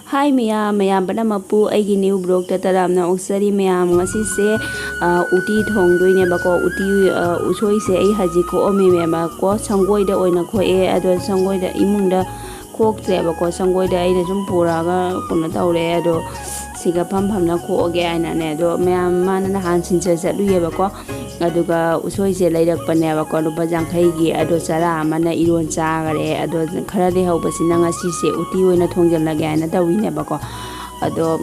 Hi mayam bana mapu aigi new blog ta taramna oksari mayam ngasi se uti thongdoi ne bako uti usoi se ai haji ko omi me ma ko sangoi da oina ko e ado sangoi da imung da khok tre bako sangoi da ai da sum pura ga kuna taure ado siga pham na ko ge aina ne do mayam man na han sin se lu ye bako aduga usoi se lairak pane bako lu bajang khai gi ado sara mana iron cha gare ado khara de hau basina ngasi se uti oina thongjal la ge aina tawi ne bako ado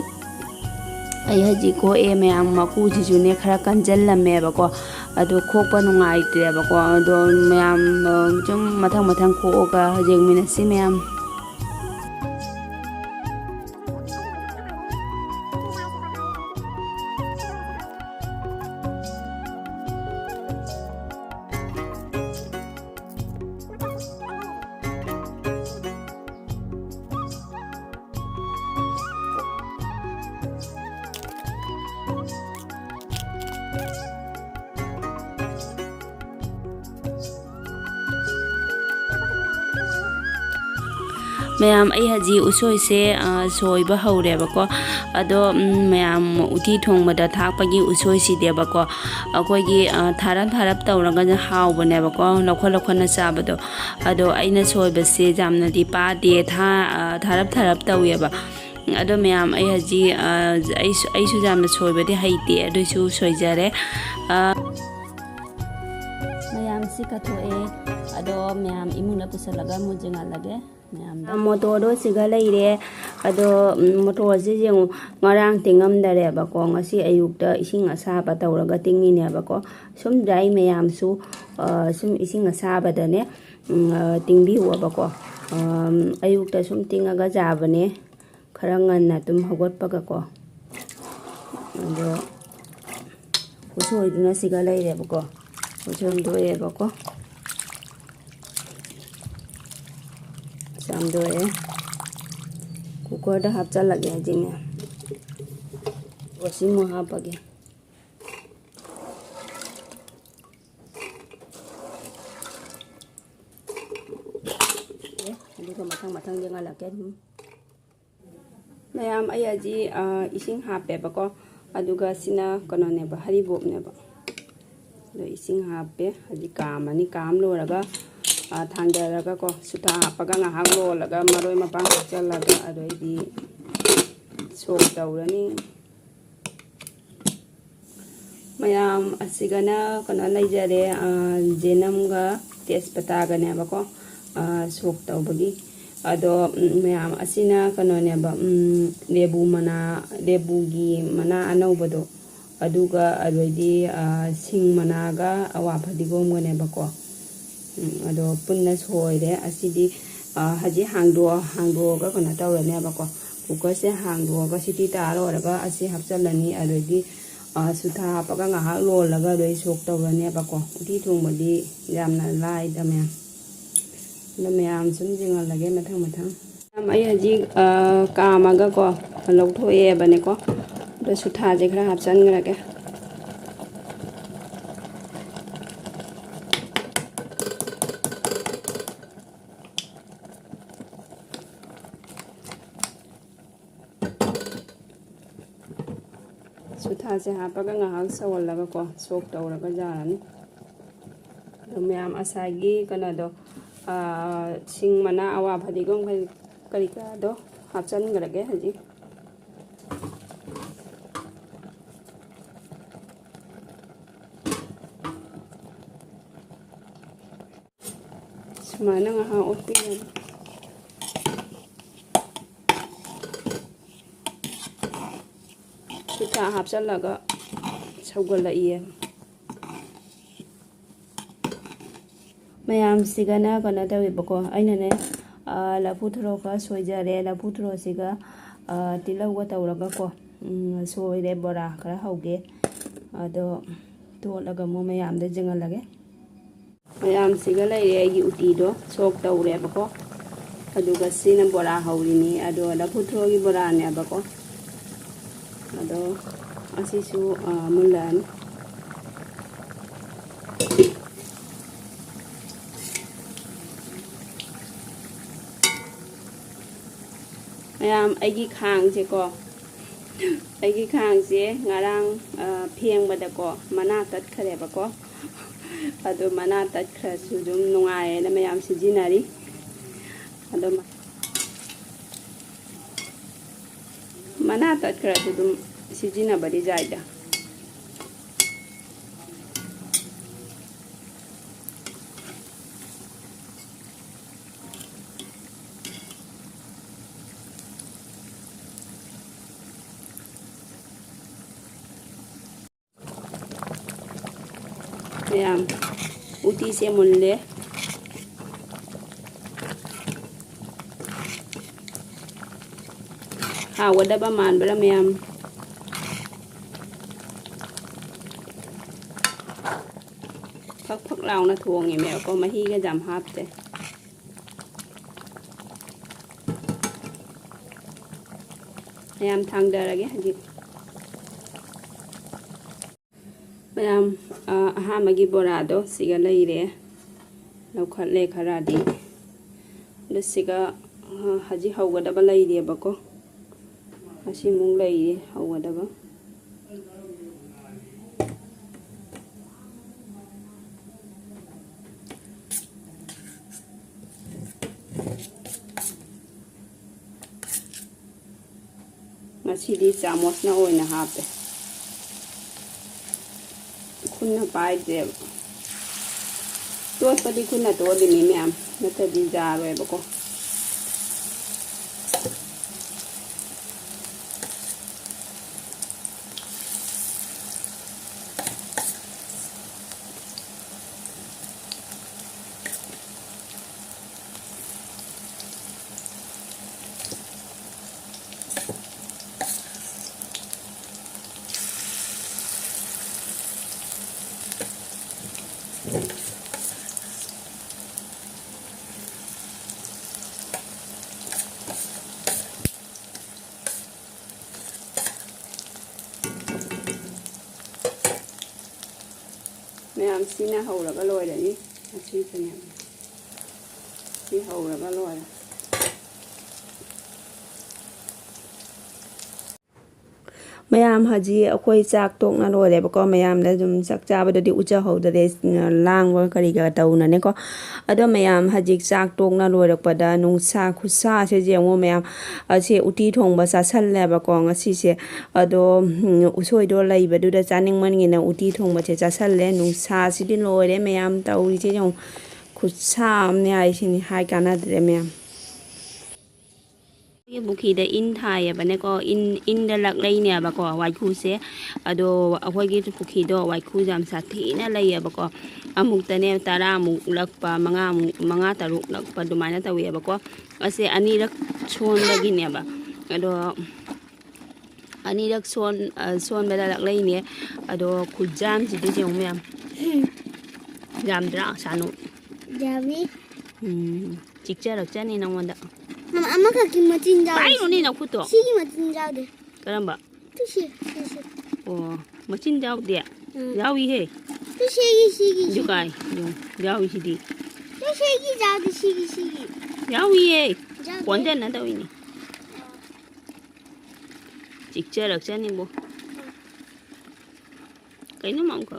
ai haji ko e mayam maku ji ju ne khara kanjal lamme bako ado khokpa nungai tre bako ado mayam jum mathang ko ga hajeng mina si mayam mayam ai haji usoi se soiba haure bako ado mayam uti thongba da thakpagi usoi si de bako akoi gi tharap tawraga ja haw bane bako lokhona sabado ado aina soiba se jamna di pa de tharap tawiya ba ado mayam ai haji ai su jamna soiba de haite ado su soijare mayam si kathoe ado mayam imuna pusalaga mujinga lage motor do siga leire ado motor se jeng ngarang tingam dare bako ngasi ayukta ising asaba tawraga tingi ne bako sum dai mayam su sum ising asaba dane tingbi wa bako ayukta sum tingaga jabane khara nganna tum hogot paga ko ado usoi duna siga leire bako usoi do e bako samdoe kukur da hapcha lage jinga wasi mo hapage aduga mathang jenga lake mayam ai aji ising hape bako aduga sina kono ne ba haribop ne ba do ising hape aji kamani kam lo raga thangdaraga ko suta hapaga nga hanglo laga maroi mapang chalaga adoi di sok tawrani mayam asigana kana laijare jenam ga tespata ga ne bako sok tawbagi ado mayam asina kana ne ba lebu gi mana anobado aduga adoi di sing mana ga awa phadigom ga ne bako ado punna soire asidi haji hangdo ga kana tawrane bako kukur se hangdo ga siti taro raga asi hapchalani adodi sutha hapaga nga lo laga doi sok tawrane bako uti thongmadi jamna lai da mayam sum jinga lage mathang ai haji kamaga ko lokthoe bane ko do sutha je khara hapchan ngrage sutha se hapaga ngahak sawalaga ko sok tawraga jarani do mayam asagi kana do sing mana awa phadigom kari ka do hapchan ngrage haji sumana ngaha Utti sutha hapchalaga saugalaiye mayam sigana kana tawi bako aina ne lapu thro ka soijare lapu thro siga tilawa tawraga ko soire bora khara hauge ado tolaga mo mayam da jinga lage mayam siga leire gi uti do sok tawre bako aduga sina bora haurini ado lapu thro gi bora ne bako ado asisu mulan mayam aigi khang se ko aigi khang se ngarang pheng bada ko mana tat khare ba ko ado mana tat khra su dum nungai na mayam sijinari ado mana tat khra su dum sijina bari jaida mayam uti se mulle ha wada ba man bra mayam phak phak lao na thuong ngi mèo ko ma hi ga jam hap te mayam thang da rage haji mayam aha magi borado siga leire lau khatle kharadi le siga haji hawga da ba leire ba ko asi mung leire hawga da ba masidi chamos na oina hape kunna pai de to padi kunna to de mi ma'am na ta di jaro e ba ko mayam sina hawra ga loi da ni asi sina si hawra ga loi mayam haji akoi chak tok na loi ba ko mayam da jum chak cha ba di ucha ho da de lang wa kari ga tau na ne ko ado mayam haji chak tok na loi rak pa da nungsa khusa se je ngo mayam ase uti thong ba sa sal le ba ko ngasi se ado usoi do lai ba du da chaning man ngi na uti thong ba che cha sal le nungsa si din loi re mayam tau ri che jong khusa am ne ai sin hai kana de mayam buki da in thai ba ne ko in da lak lai ne ba ko wai khu se ado akhoi gi buki do wai khu jam sa thi na lai ba ko amuk ta ne tara muk lak pa manga taruk lak pa du mana tawi ba ko ase ani rak chon lagi ne ba ado ani rak son ba lak lai ne ado khu jam ji de jong me jam dra sanu jami chikcha rak cha ni nang wanda mama amma ka kin matin jawo pai no ni na kuto shi matin jawo de karamba to shi oh machin jaw de jawi he to shi jukai jawi shi di to shi jawo de shi jawi he kwanda na dawi ni chikcha rak cha ni bo cái nó mỏng cơ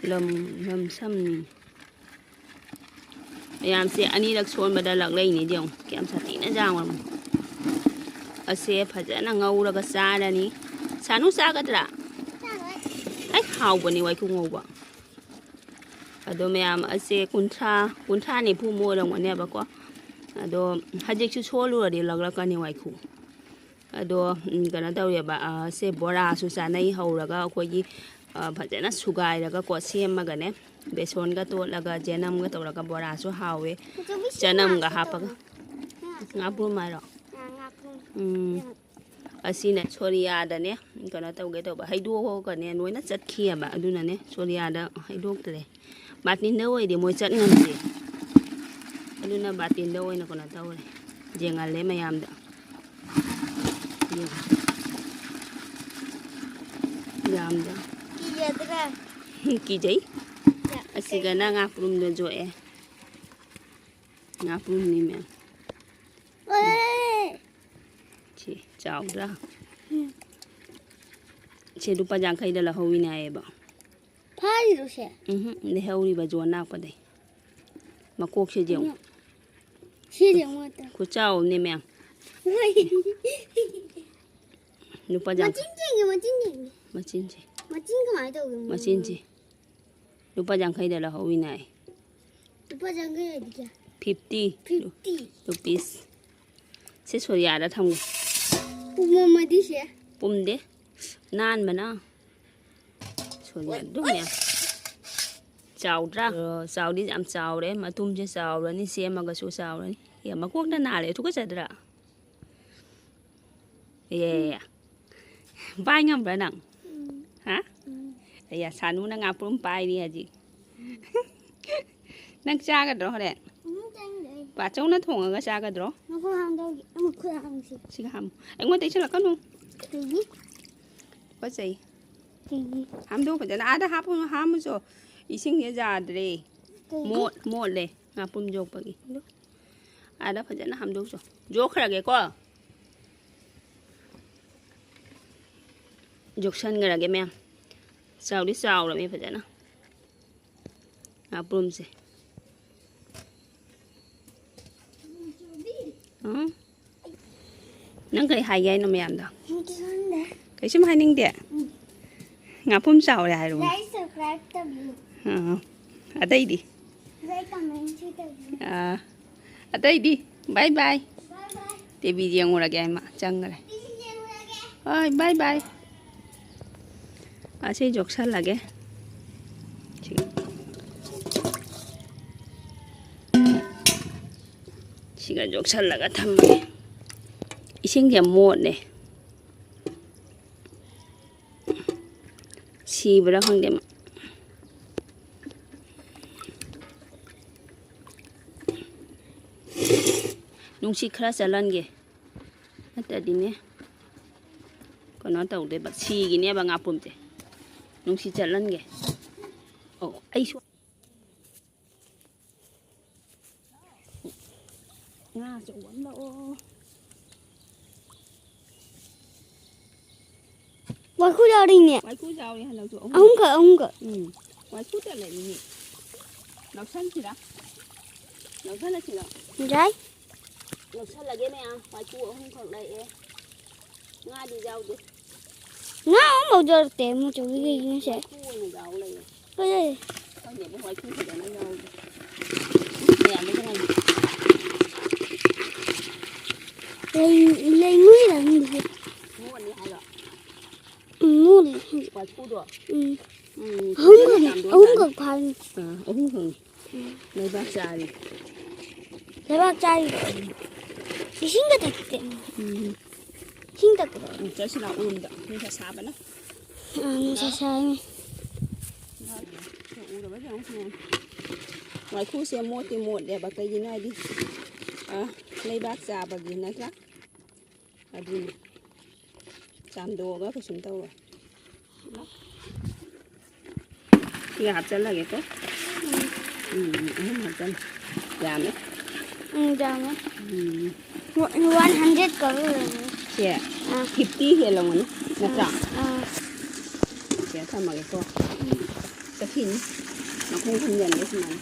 lầm xăm ni yam se ani lak son bada lak lai ni jong kem sa ti na jang wam ase phajana ngau ra ga sa da ni sanu sa ga tra ai hau ba ni wai ku ngau ba ado me am ase kuntra ni phu mo ra ngone ba ko ado hajek chu cholu ra di lak lak ka ni wai ku ado kana daw ya ba se bora su sa nai hau ra ga ko gi phajana sugai ra ga ko sem ma ga ne beson ga to laga janam ga to laga bora su hawe janam ga hapa ga ngapu ma ro asina choriya da ne kana taw ge to ba haidu ho ka ne noina chat khia ba aduna ne choriya da haidok tare batin da wai de moi chat ngam de aduna batin da wai na kana taw re jengal le mayam da yam da ki jai asiga na ngaprum da jo e ngaprum ni me ꯆꯥꯎꯗ꯭ꯔꯥ ꯁꯦ ꯂꯨꯄꯥ 50ꯗ ꯂꯧꯍꯧꯋꯤꯅꯦ ꯍꯥꯏꯌꯦꯕ ꯐꯥꯔꯤꯔꯣ ꯁꯦ ꯂꯩꯍꯧꯔꯤꯕ zone ꯂꯥꯛꯄꯗꯩ ꯃꯀꯣꯛꯁꯦ ꯌꯦꯡꯉꯨ ꯁꯤꯁꯦ ꯑꯃꯨꯛꯇ ꯈꯨꯆꯥꯎ ꯑꯃꯅꯦ ꯃꯌꯥꯝ ꯂꯨꯄꯥ 50 ꯃꯆꯤꯟꯁꯦ ꯃꯆꯤꯟꯁꯦ ꯃꯆꯤꯟ ꯀꯃꯥꯏꯅ ꯇꯧꯒꯦ ꯃꯆꯤꯟꯁꯦ ꯂꯨꯄꯥ 50ꯗ ꯂꯧꯍꯧꯋꯤꯅꯦ ꯍꯥꯏ ꯂꯨꯄꯥ 50 ꯍꯥꯏꯗꯤ ꯀꯌꯥ 50 rupees ꯁꯤ ꯁꯣꯔꯤꯌꯥꯗ ꯊꯝꯒꯦ ꯄꯨꯝꯃꯗꯤ ꯁꯦ ꯄꯨꯝꯗꯦ ꯅꯥꯟꯕꯅ ꯁꯣꯔꯤꯌꯥ ꯑꯗꯨꯝ ꯃꯌꯥꯝ ꯆꯥꯎꯗ꯭ꯔꯥ ꯆꯥꯎꯗꯤ ꯌꯥꯝ ꯆꯥꯎꯔꯦ ꯃꯇꯨꯝꯁꯦ ꯆꯥꯎꯔꯅꯤ ꯁꯦꯝꯃꯒꯁꯨ ꯆꯥꯎꯔꯅꯤ ꯃꯀꯣꯛꯇ ꯅꯥꯜꯂꯦ ꯊꯨꯀꯠꯆꯗ꯭ꯔꯥ ꯄꯥꯏ ꯉꯝꯕ꯭ꯔꯥ ꯅꯪ ꯍꯥ ꯁꯥꯅꯨꯅ ꯉꯥꯄ꯭ꯔꯨꯝ ꯄꯥꯏꯔꯤ ꯍꯧꯖꯤꯛ ꯅꯪ ꯆꯥꯒꯗ꯭ꯔꯣ ꯍꯣꯔꯦꯟ ꯄꯥꯆꯧꯅ ꯊꯣꯡꯉꯒ ꯆꯥꯒꯗ꯭ꯔꯣ ꯁꯤꯒ ꯍꯥꯝꯃꯨ ꯑꯩꯉꯣꯟꯗ ꯏꯁꯤꯜꯂꯛꯀꯅꯨ ꯄꯠꯆꯩ ꯍꯥꯝꯗꯣꯛ ꯐꯖꯅ ꯑꯥꯗ ꯍꯥꯝꯃꯨꯆꯣ ꯏꯁꯤꯡꯁꯦ ꯌꯥꯗ꯭ꯔꯦ ꯃꯣꯠꯂꯦ ꯉꯥꯄ꯭ꯔꯨꯝ ꯌꯣꯛꯄꯒꯤ ꯑꯥꯗ ꯐꯖꯅ ꯍꯥꯝꯗꯣꯛꯆꯣ ꯌꯣꯛꯈ꯭ꯔꯒꯦꯀꯣ ꯌꯣꯛꯁꯟꯈ꯭ꯔꯒꯦ ꯃꯌꯥꯝ ꯆꯥꯎꯗꯤ ꯆꯥꯎꯔꯝꯃꯦ ꯐꯖꯅ ꯉꯥꯄ꯭ꯔꯨꯝꯁꯦ ꯅꯪ ꯀꯔꯤ ꯍꯥꯏꯒꯦ ꯍꯥꯏꯅꯣ ꯃꯌꯥꯝꯗꯣ ꯀꯩꯁꯨꯝ ꯍꯥꯏꯅꯤꯡꯗꯦ ꯉꯥꯄ꯭ꯔꯨꯝ ꯆꯥꯎꯔꯦ ꯍꯥꯏꯔꯣ ꯑꯇꯩꯗꯤ ꯑꯇꯩꯗꯤ ꯕꯥꯏ ꯕꯥꯏ ꯇꯤꯚꯤ ꯌꯦꯡꯉꯨꯔꯒꯦ ꯍꯥꯏꯃ ꯆꯪꯈ꯭ꯔꯦ ꯍꯣꯏ ꯕꯥꯏ ꯕꯥꯏ ꯑꯁꯤ ꯌꯣꯛꯁꯜꯂꯒꯦ 시가 욕살라가 탐방에 이생게 못네 시브라 황대마 ꯅꯨꯡꯁꯤꯠ ꯈꯔ ꯆꯠꯍꯟꯒꯦ ꯅꯠꯇ꯭ꯔꯗꯤꯅꯦ ꯀꯩꯅꯣ ꯇꯧꯗꯦꯕ ꯁꯤꯒꯤꯅꯦꯕ ꯉꯥꯄ꯭ꯔꯨꯝꯁꯦ ꯅꯨꯡꯁꯤꯠ ꯆꯠꯍꯟꯒꯦ ꯑꯩꯁꯨ ꯉꯥ ꯑꯆꯧꯕ ꯑꯃ ꯂꯥꯛꯑꯣ ꯋꯥꯏꯈꯨ ꯌꯥꯎꯔꯤꯅꯦ ꯋꯥꯏꯈꯨ ꯌꯥꯎꯔꯤ ꯍꯟꯗꯛꯁꯨ ꯑꯍꯨꯝꯈꯛ ꯋꯥꯏꯈꯨꯇ ꯂꯩꯔꯤꯅꯤ ꯂꯧꯁꯟꯁꯤꯔꯥ ꯂꯧꯁꯜꯂꯁꯤꯔꯥ ꯌꯥꯏ ꯂꯧꯁꯜꯂꯒꯦ ꯃꯌꯥꯝ ꯋꯥꯏꯈꯨ 3ꯈꯛ ꯂꯩꯑꯦ ꯉꯥꯗꯤ ꯌꯥꯎꯗꯦ ꯉꯥ ꯑꯃꯐꯥꯎ ꯌꯥꯎꯔꯛꯇꯦ ꯃꯆꯧꯕꯤ ꯀꯩꯒꯤꯅꯣꯁꯦ ꯋꯥꯏꯈꯨ ꯑꯣꯏꯅ ꯌꯥꯎ ꯂꯩꯔꯦ ꯈꯪꯗꯦꯕ ꯋꯥꯏꯈꯨ ꯐꯖꯅ ꯌꯥꯎꯗꯦ ꯃꯌꯥꯝꯗ ꯂꯩꯉꯣꯏꯔ ꯈꯪꯗꯦ ꯃꯣꯠꯅꯤ ꯍꯥꯏꯔꯣ ꯃꯣꯠꯂꯤ ꯋꯥꯏꯈꯨꯗꯣ ꯑꯍꯨꯝꯈꯛ ꯐꯥꯔꯤ 3ꯈꯛꯅꯤ ꯂꯩꯕꯥꯛ ꯆꯥꯔꯤ ꯂꯩꯕꯥꯛ ꯆꯥꯔꯤ ꯏꯁꯤꯡꯒ ꯊꯛꯇꯦ ꯏꯁꯤꯡ ꯊꯛꯄ꯭ꯔꯣ ꯆꯠꯁꯤꯅ ꯎꯔꯨꯝꯗ ꯅꯨꯡꯁꯥ ꯁꯥꯕꯅ ꯅꯨꯡꯁꯥ ꯁꯥꯏꯅꯦ ꯎꯔꯕ ꯋꯥꯏꯈꯨꯁꯦ ꯃꯣꯠꯇꯤ ꯃꯣꯠꯂꯦꯕ ꯀꯩꯒꯤꯅꯣ ꯍꯥꯏꯗꯤ ꯂꯩꯕꯥꯛ ꯆꯥꯕꯒꯤ ꯅꯠꯇ꯭ꯔꯥ ꯑꯗꯨꯅꯤ ꯆꯥꯝꯊꯣꯛꯑꯒ ꯀꯩꯁꯨꯝ ꯇꯧꯔꯣꯏ ꯁꯤꯒ ꯍꯥꯞꯆꯜꯂꯒꯦꯀꯣ 3 ꯍꯥꯞꯆꯜꯂꯦ ꯌꯥꯝꯃꯦ ꯌꯥꯝꯃꯦ 100 ꯀꯧꯔꯅꯤ ꯁꯦ 50 ꯍꯦꯜꯂꯝꯒꯅꯤ ꯅꯠꯇ꯭ꯔꯥ ꯁꯦ ꯊꯝꯃꯒꯦꯀꯣ ꯆꯠꯈꯤꯅꯤ ꯃꯈꯣꯡ ꯊꯝꯖꯟꯒꯦ ꯁꯨꯃꯥꯏꯅ